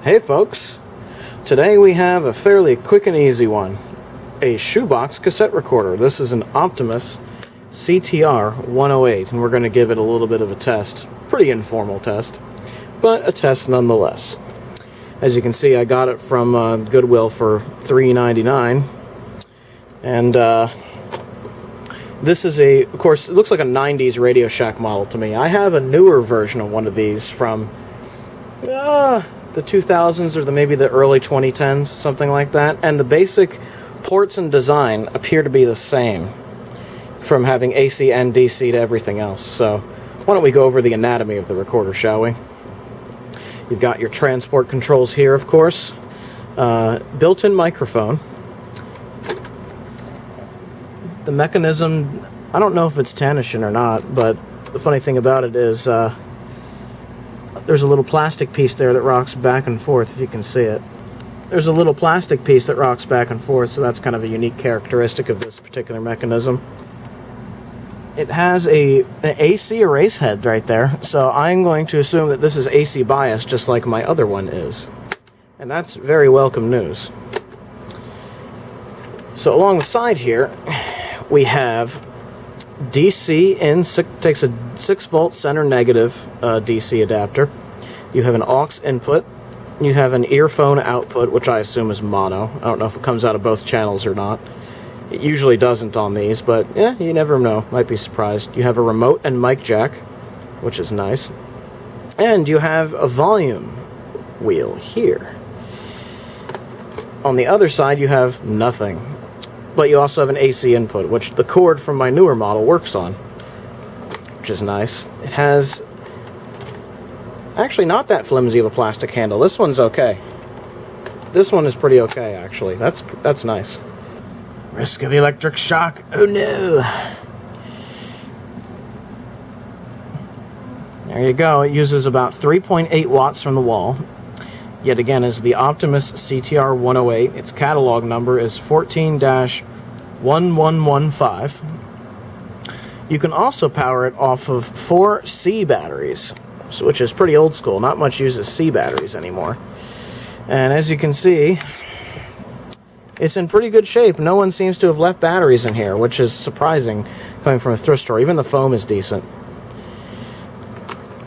Hey folks, today we have a fairly quick and easy one, a shoebox cassette recorder. This is an Optimus CTR-108 and we're going to give it a little bit of a test. Pretty informal test, but a test nonetheless. As you can see, I got it from Goodwill for $3.99 and this is of course, it looks like a 90s Radio Shack model to me. I have a newer version of one of these from the 2000s or maybe the early 2010s, something like that, and the basic ports and design appear to be the same from having AC and DC to everything else. So why don't we go over the anatomy of the recorder, shall we? You've got your transport controls here, of course, built-in microphone. The mechanism, I don't know if it's Tanishan or not, but the funny thing about it is there's a little plastic piece there that rocks back and forth, if you can see it. There's a little plastic piece that rocks back and forth, so that's kind of a unique characteristic of this particular mechanism. It has an AC erase head right there, so I'm going to assume that this is AC biased just like my other one is. And that's very welcome news. So along the side here, we have DC in, takes a 6-volt center negative DC adapter. You have an aux input. You have an earphone output, which I assume is mono. I don't know if it comes out of both channels or not. It usually doesn't on these, but yeah, you never know. Might be surprised. You have a remote and mic jack, which is nice. And you have a volume wheel here. On the other side, you have nothing. But you also have an AC input, which the cord from my newer model works on, which is nice. It has actually not that flimsy of a plastic handle. This one's okay. This one is pretty okay, actually. That's nice. Risk of electric shock. Oh no! There you go. It uses about 3.8 watts from the wall. Yet again, is the Optimus CTR-108. Its catalog number is 14-1115. You can also power it off of 4 C batteries, which is pretty old school. Not much uses C batteries anymore. And as you can see, it's in pretty good shape. No one seems to have left batteries in here, which is surprising coming from a thrift store. Even the foam is decent.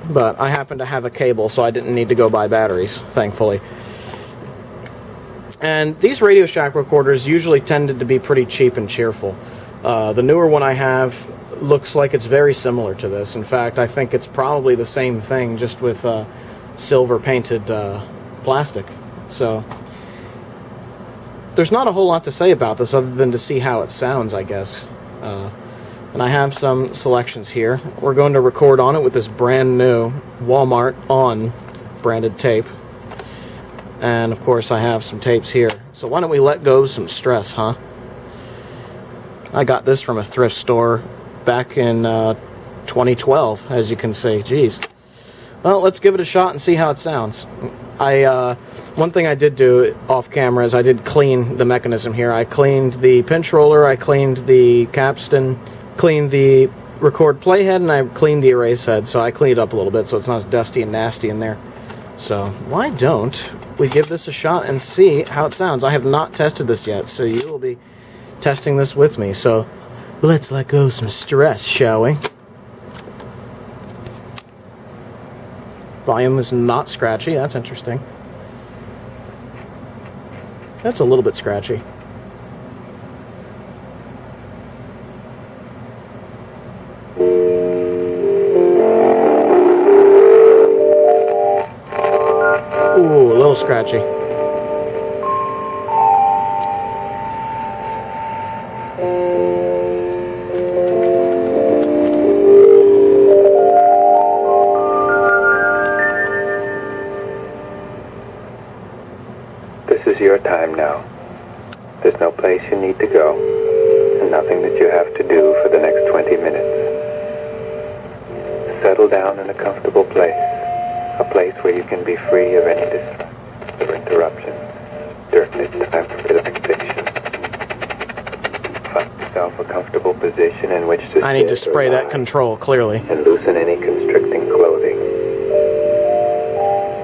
But I happen to have a cable, so I didn't need to go buy batteries, thankfully. And these Radio Shack recorders usually tended to be pretty cheap and cheerful. The newer one I have looks like it's very similar to this. In fact, I think it's probably the same thing, just with silver painted plastic. So there's not a whole lot to say about this other than to see how it sounds, I guess. And I have some selections here. We're going to record on it with this brand new Walmart On branded tape. And of course I have some tapes here. So why don't we let go of some stress, huh? I got this from a thrift store back in 2012, as you can see. Jeez. Well, let's give it a shot and see how it sounds. One thing I did do off camera is I did clean the mechanism here. I cleaned the pinch roller, I cleaned the capstan, cleaned the record playhead, and I cleaned the erase head, so I cleaned it up a little bit so it's not as dusty and nasty in there. So why don't we give this a shot and see how it sounds? I have not tested this yet, so you will be testing this with me. So let's let go of some stress, shall we? Volume is not scratchy. That's interesting. That's a little bit scratchy. Ooh, a little scratchy. This is your time now. There's no place you need to go, and nothing that you have to do for the next 20 minutes. Settle down in a comfortable place, a place where you can be free of any distractions or interruptions during this time of relaxation. Find yourself a comfortable position in which to I need to spray that control, clearly. And loosen any constricting clothing.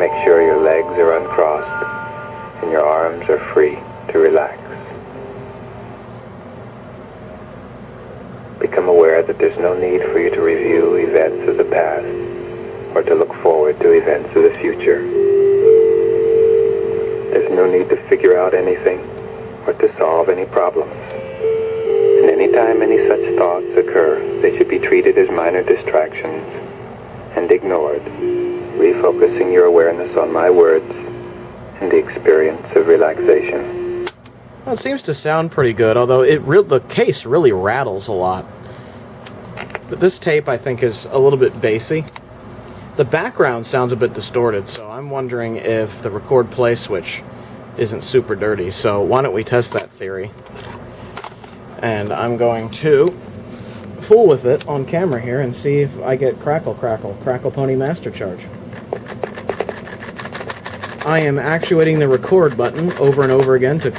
Make sure your legs are uncrossed and your arms are free to relax. Become aware that there's no need for you to review events of the past or to look forward to events of the future. There's no need to figure out anything or to solve any problems. And anytime any such thoughts occur, they should be treated as minor distractions and ignored, refocusing your awareness on my words and the experience of relaxation. Well, it seems to sound pretty good, although the case really rattles a lot. But this tape, I think, is a little bit bassy. The background sounds a bit distorted, so I'm wondering if the record play switch isn't super dirty. So why don't we test that theory? And I'm going to fool with it on camera here and see if I get Crackle Pony Master Charge. I am actuating the record button over and over again to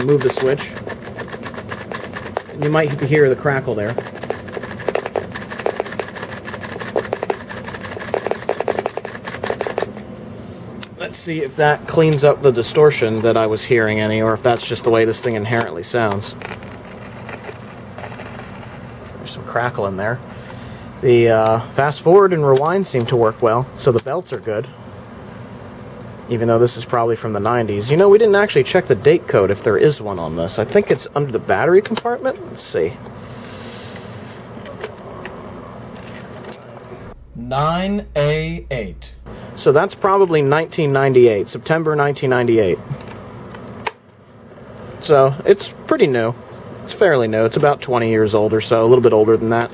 move the switch. You might hear the crackle there. Let's see if that cleans up the distortion that I was hearing any, or if that's just the way this thing inherently sounds. There's some crackle in there. The fast forward and rewind seem to work well, so the belts are good. Even though this is probably from the 90s. You know, we didn't actually check the date code if there is one on this. I think it's under the battery compartment. Let's see. 9A8. So that's probably 1998, September 1998. So it's pretty new. It's fairly new. It's about 20 years old or so, a little bit older than that.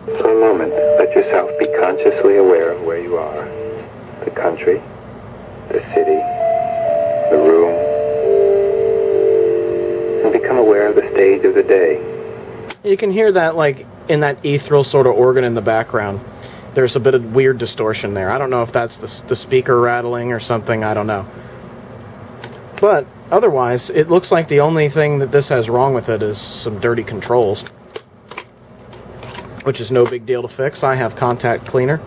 For a moment, let yourself be consciously aware of where you are. The country, the city, the room, and become aware of the stage of the day. You can hear that, like, in that ethereal sort of organ in the background. There's a bit of weird distortion there. I don't know if that's the speaker rattling or something. I don't know. But otherwise, it looks like the only thing that this has wrong with it is some dirty controls, which is no big deal to fix. I have contact cleaner.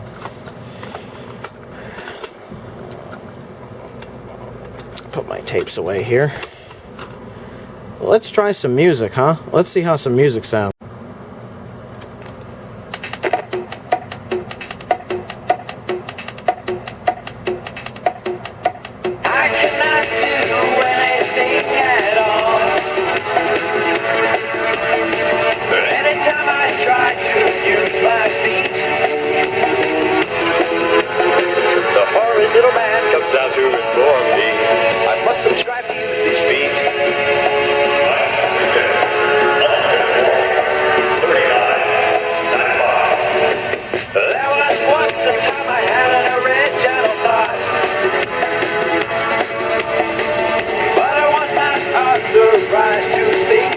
Put my tapes away here. Well, let's try some music, huh? Let's see how some music sounds. Little man comes out to inform me I must subscribe to use these feet. There was once a time I had an original thought, but I was not authorized to think.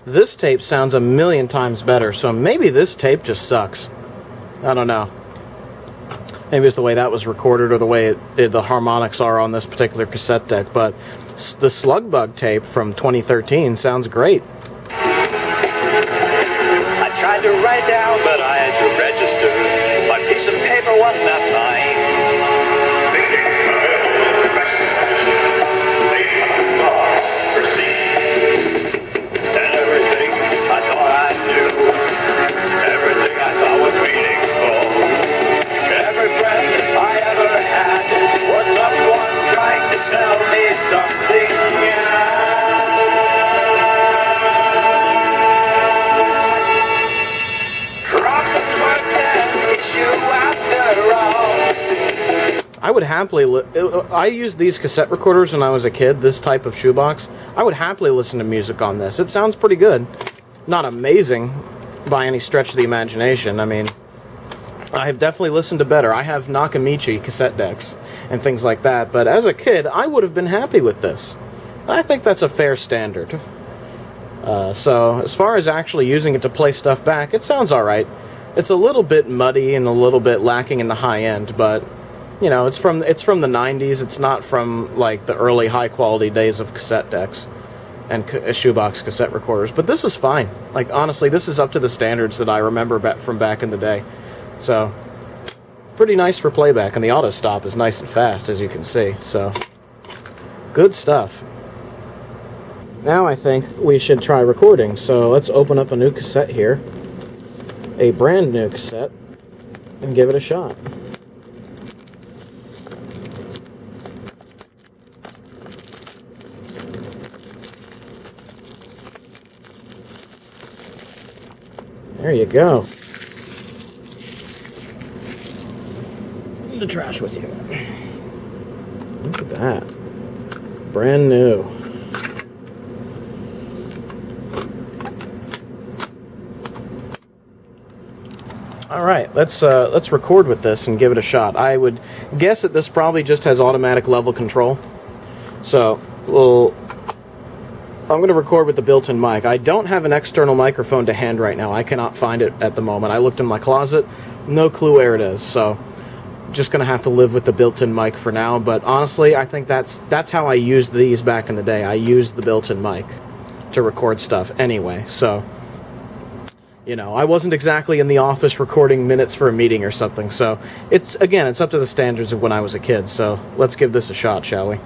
This tape sounds a million times better, so maybe this tape just sucks. I don't know. Maybe it's the way that was recorded or the way the harmonics are on this particular cassette deck, but the Slugbug tape from 2013 sounds great. I tried to write down, but I had to register. My piece of paper was not mine. And everything I thought I knew, everything I thought was meaningful, every friend I ever had was someone trying to sell me something. I would happily I used these cassette recorders when I was a kid, this type of shoebox. I would happily listen to music on this. It sounds pretty good. Not amazing by any stretch of the imagination. I mean, I have definitely listened to better. I have Nakamichi cassette decks and things like that, but as a kid, I would have been happy with this. I think that's a fair standard. So, as far as actually using it to play stuff back, it sounds alright. It's a little bit muddy and a little bit lacking in the high end, but you know, it's from the 90s. It's not from like the early high quality days of cassette decks and shoebox cassette recorders. But this is fine. Like honestly, this is up to the standards that I remember from back in the day. So pretty nice for playback, and the auto stop is nice and fast, as you can see. So, good stuff. Now I think we should try recording. So let's open up a new cassette here, a brand new cassette, and give it a shot. There you go. In the trash with you. Look at that. Brand new. All right, let's record with this and give it a shot. I would guess that this probably just has automatic level control. So, I'm going to record with the built-in mic. I don't have an external microphone to hand right now. I cannot find it at the moment. I looked in my closet, no clue where it is. So, just going to have to live with the built-in mic for now. But honestly, I think that's how I used these back in the day. I used the built-in mic to record stuff anyway. So, you know, I wasn't exactly in the office recording minutes for a meeting or something. So, it's up to the standards of when I was a kid. So, let's give this a shot, shall we?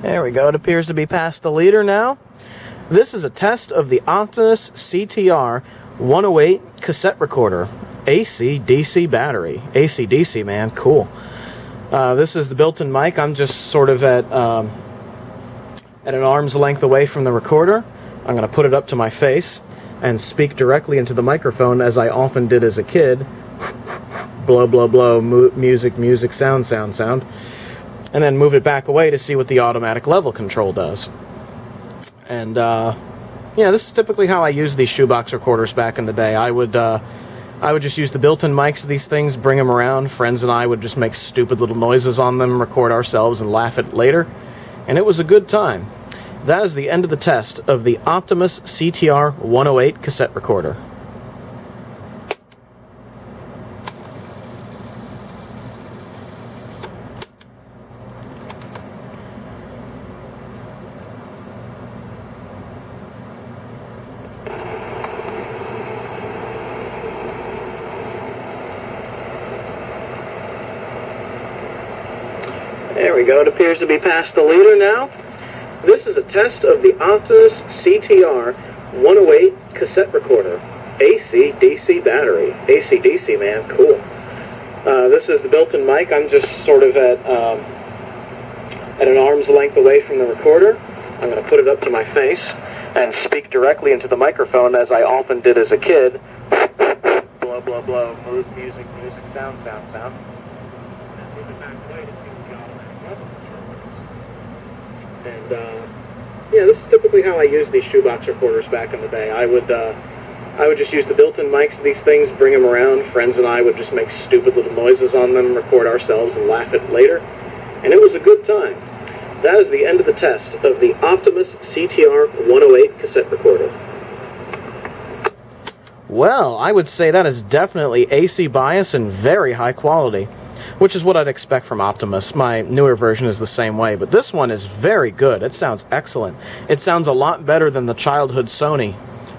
There we go. It appears to be past the leader now. This is a test of the Optimus CTR-108 cassette recorder. AC-DC battery. AC-DC, man. Cool. This is the built-in mic. I'm just sort of at an arm's length away from the recorder. I'm going to put it up to my face and speak directly into the microphone as I often did as a kid. Blow, blow, blow. Music, music, sound, sound, sound. And then move it back away to see what the automatic level control does. And, yeah, this is typically how I used these shoebox recorders back in the day. I would just use the built-in mics of these things, bring them around. Friends and I would just make stupid little noises on them, record ourselves, and laugh at it later. And it was a good time. That is the end of the test of the Optimus CTR-108 cassette recorder. There we go. It appears to be past the leader now. This is a test of the Optimus CTR-108 cassette recorder. AC-DC battery. AC-DC, man. Cool. This is the built-in mic. I'm just sort of at an arm's length away from the recorder. I'm going to put it up to my face and speak directly into the microphone as I often did as a kid. Blow, blow, blow. Music, music, sound, sound, sound. And move it back away to see what the automatic level control is. And, yeah, this is typically how I used these shoebox recorders back in the day. I would just use the built-in mics of these things, bring them around. Friends and I would just make stupid little noises on them, record ourselves, and laugh at it later. And it was a good time. That is the end of the test of the Optimus CTR-108 cassette recorder. Well, I would say that is definitely AC bias and very high quality, which is what I'd expect from Optimus. My newer version is the same way, but this one is very good. It sounds excellent. It sounds a lot better than the childhood Sony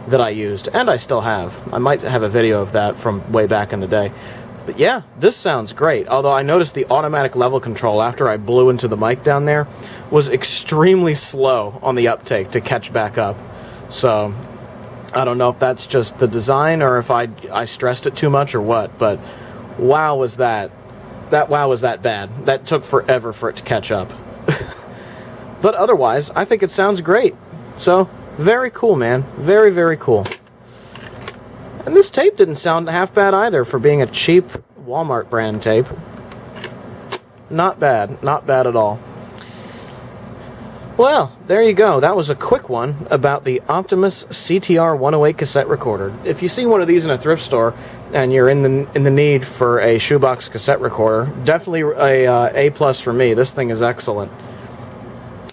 that I used, and I still have. I might have a video of that from way back in the day. But yeah, this sounds great, although I noticed the automatic level control after I blew into the mic down there was extremely slow on the uptake to catch back up. So, I don't know if that's just the design or if I stressed it too much or what, but wow was that wow was that bad. That took forever for it to catch up. But otherwise, I think it sounds great. So, very cool, man. Very, very cool. And this tape didn't sound half bad either for being a cheap Walmart brand tape. Not bad. Not bad at all. Well, there you go. That was a quick one about the Optimus CTR-108 cassette recorder. If you see one of these in a thrift store and you're in the need for a shoebox cassette recorder, definitely a plus for me. This thing is excellent.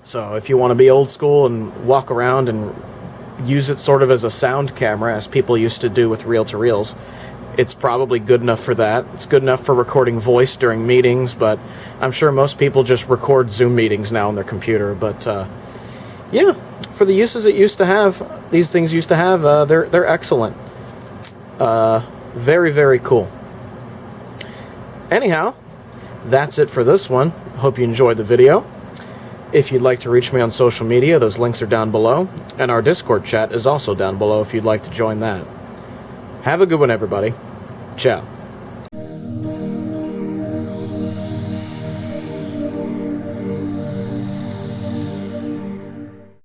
So if you want to be old school and walk around and use it sort of as a sound camera, as people used to do with reel-to-reels, it's probably good enough for that. It's good enough for recording voice during meetings, but I'm sure most people just record Zoom meetings now on their computer. But yeah, for the uses it used to have, these things used to have, they're excellent. Very, very cool. Anyhow, that's it for this one. Hope you enjoyed the video. If you'd like to reach me on social media, those links are down below, and our Discord chat is also down below if you'd like to join that. Have a good one, everybody. Ciao.